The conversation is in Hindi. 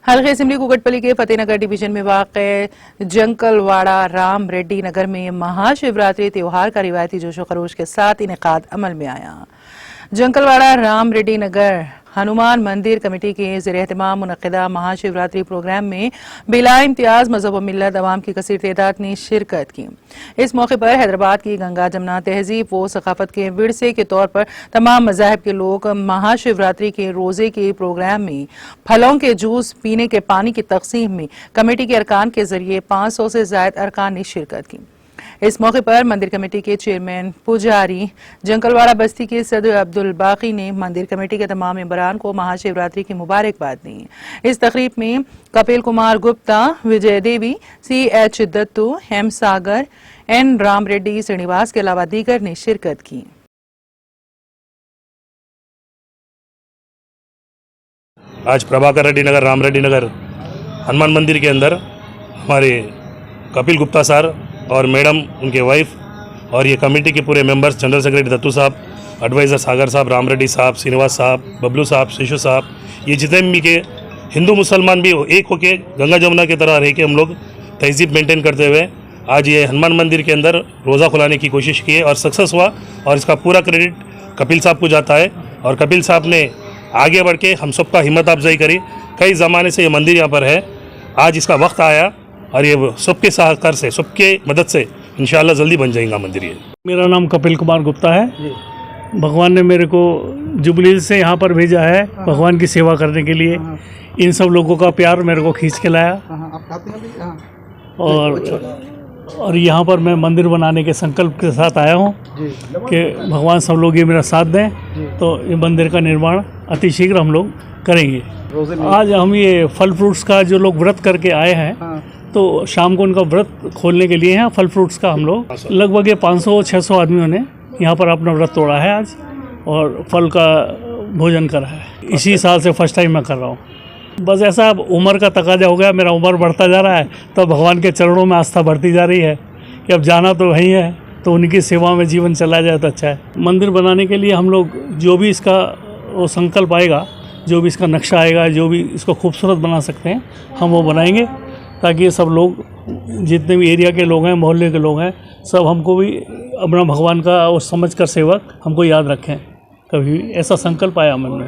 हल्के असेंबली कुकटपल्ली के फतेहनगर डिवीजन में वाक़ जंकलवाड़ा राम रेड्डी नगर में महाशिवरात्रि त्योहार का रिवायती जोशो खरोश के साथ इनेकाद अमल में आया। जंकलवाड़ा राम रेड्डी नगर हनुमान मंदिर कमेटी के ज़ेर-ए-एहतमाम मुनक़्क़िदा महाशिवरात्रि प्रोग्राम में बिला इम्तियाज़ मज़हब व मिल्लत अवाम की कसीर तादाद ने शिरकत की। इस मौके पर हैदराबाद की गंगा जमुना तहजीब व सकाफत के विरसे के तौर पर तमाम मज़ाहिब के लोग महाशिवरात्रि के रोज़े के प्रोग्राम में फलों के जूस पीने के पानी की तक़सीम में कमेटी के अरकान के जरिए 500 से ज़ायद अरकान ने शिरकत की। इस मौके पर मंदिर कमेटी के चेयरमैन पुजारी जंकलवाड़ा बस्ती के सदर अब्दुल बाकी ने मंदिर कमेटी के तमाम मेंबरान को महाशिवरात्रि की मुबारकबाद दी। इस तकरीब में कपिल कुमार गुप्ता, विजय देवी, CH दत्तू, हेम सागर, N राम रेड्डी, श्रीनिवास के अलावा दीगर ने शिरकत की। आज प्रभाकर रेड्डी नगर राम रेड्डी नगर हनुमान मंदिर के अंदर हमारे कपिल गुप्ता सर और मैडम उनके वाइफ और ये कमेटी के पूरे मेंबर्स, जनरल सेक्रेटरी दत्तू साहब, एडवाइज़र सागर साहब, राम रेड्डी साहब, श्रीनिवास साहब, बबलू साहब, शिशु साहब, ये जितने भी के हिंदू मुसलमान भी एक होके गंगा जमुना की तरह रह के हम लोग तहजीब मेंटेन करते हुए आज ये हनुमान मंदिर के अंदर रोज़ा खुलाने की कोशिश की है और सक्सेस हुआ। और इसका पूरा क्रेडिट कपिल साहब को जाता है और कपिल साहब ने आगे बढ़ के हम सबका हिम्मत अफजाई करी। कई ज़माने से ये मंदिर यहाँ पर है, आज इसका वक्त आया और ये सबके सहकार से, सबके मदद से इंशाअल्लाह जल्दी बन जाएगा मंदिर। ये मेरा नाम कपिल कुमार गुप्ता है। भगवान ने मेरे को जुबली से यहाँ पर भेजा है भगवान की सेवा करने के लिए। इन सब लोगों का प्यार मेरे को खींच के लाया और यहाँ पर मैं मंदिर बनाने के संकल्प के साथ आया हूँ कि भगवान सब लोग ये मेरा साथ दें तो ये मंदिर का निर्माण अतिशीघ्र हम लोग करेंगे। आज हम ये फल फ्रूट्स का जो लोग व्रत करके आए हैं तो शाम को उनका व्रत खोलने के लिए हैं फल फ्रूट्स का हम लोग लगभग 500-600 आदमियों ने यहाँ पर अपना व्रत तोड़ा है आज और फल का भोजन करा है। इसी साल से फर्स्ट टाइम मैं कर रहा हूँ। बस ऐसा उम्र का तकाजा हो गया, मेरा उम्र बढ़ता जा रहा है तो भगवान के चरणों में आस्था बढ़ती जा रही है कि अब जाना तो वहीं है, तो उनकी सेवा में जीवन चला जाए तो अच्छा है। मंदिर बनाने के लिए हम लोग जो भी इसका वो संकल्प आएगा, जो भी इसका नक्शा आएगा, जो भी इसको खूबसूरत बना सकते हैं हम वो बनाएंगे ताकि सब लोग, जितने भी एरिया के लोग हैं, मोहल्ले के लोग हैं, सब हमको भी अपना भगवान का वो समझ कर सेवक हमको याद रखें। कभी ऐसा संकल्प आया मन में।